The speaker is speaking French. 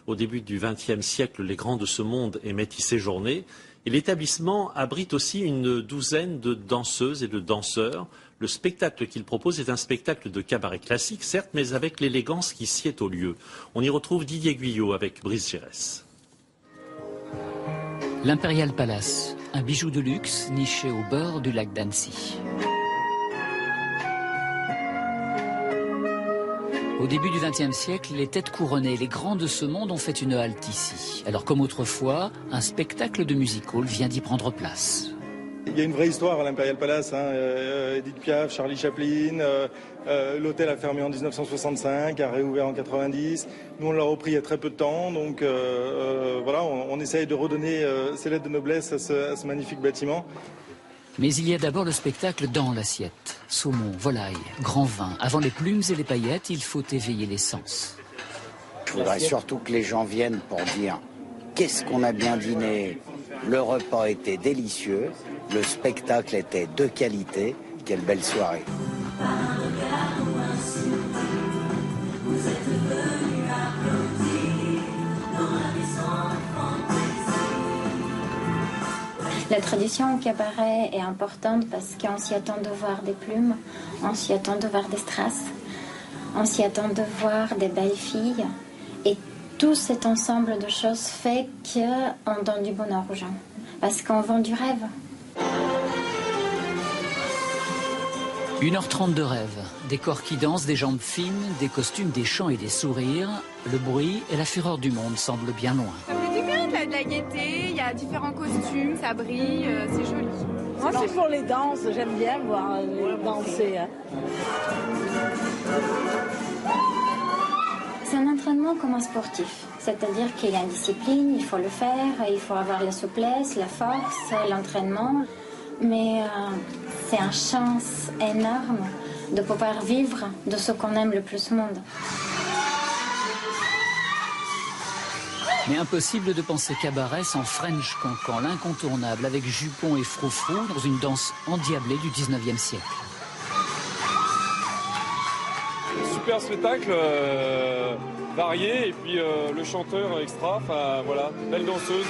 Au début du XXe siècle, les grands de ce monde aimaient y séjourner. Et l'établissement abrite aussi une douzaine de danseuses et de danseurs. Le spectacle qu'il propose est un spectacle de cabaret classique, certes, mais avec l'élégance qui sied au lieu. On y retrouve Didier Guyot avec Brice Girès. L'Imperial Palace, un bijou de luxe niché au bord du lac d'Annecy. Au début du XXe siècle, les têtes couronnées, les grands de ce monde ont fait une halte ici. Alors comme autrefois, un spectacle de music-hall vient d'y prendre place. Il y a une vraie histoire à l'Imperial Palace, Edith Piaf, Charlie Chaplin, l'hôtel a fermé en 1965, a réouvert en 90. Nous on l'a repris il y a très peu de temps, donc voilà, on essaye de redonner ses lettres de noblesse à ce magnifique bâtiment. Mais il y a d'abord le spectacle dans l'assiette. Saumon, volaille, grand vin. Avant les plumes et les paillettes, il faut éveiller les sens. Je voudrais surtout que les gens viennent pour dire qu'est-ce qu'on a bien dîné. Le repas était délicieux, le spectacle était de qualité. Quelle belle soirée. La tradition au cabaret est importante parce qu'on s'y attend de voir des plumes, on s'y attend de voir des strass, on s'y attend de voir des belles filles. Et tout cet ensemble de choses fait qu'on donne du bonheur aux gens. Parce qu'on vend du rêve. 1h30 de rêve. Des corps qui dansent, des jambes fines, des costumes, des chants et des sourires. Le bruit et la fureur du monde semblent bien loin. Ça fait du bien, de la gaieté, il y a différents costumes, ça brille, c'est joli. Moi, c'est pour les danses, j'aime bien voir danser. C'est un entraînement comme un sportif. C'est-à-dire qu'il y a une discipline, il faut le faire, il faut avoir la souplesse, la force, l'entraînement. Mais c'est une chance énorme de pouvoir vivre de ce qu'on aime le plus au monde. Mais impossible de penser cabaret sans French Cancan, l'incontournable avec jupons et froufrou dans une danse endiablée du 19e siècle. Super spectacle, varié, et puis le chanteur extra, enfin voilà, belle danseuse.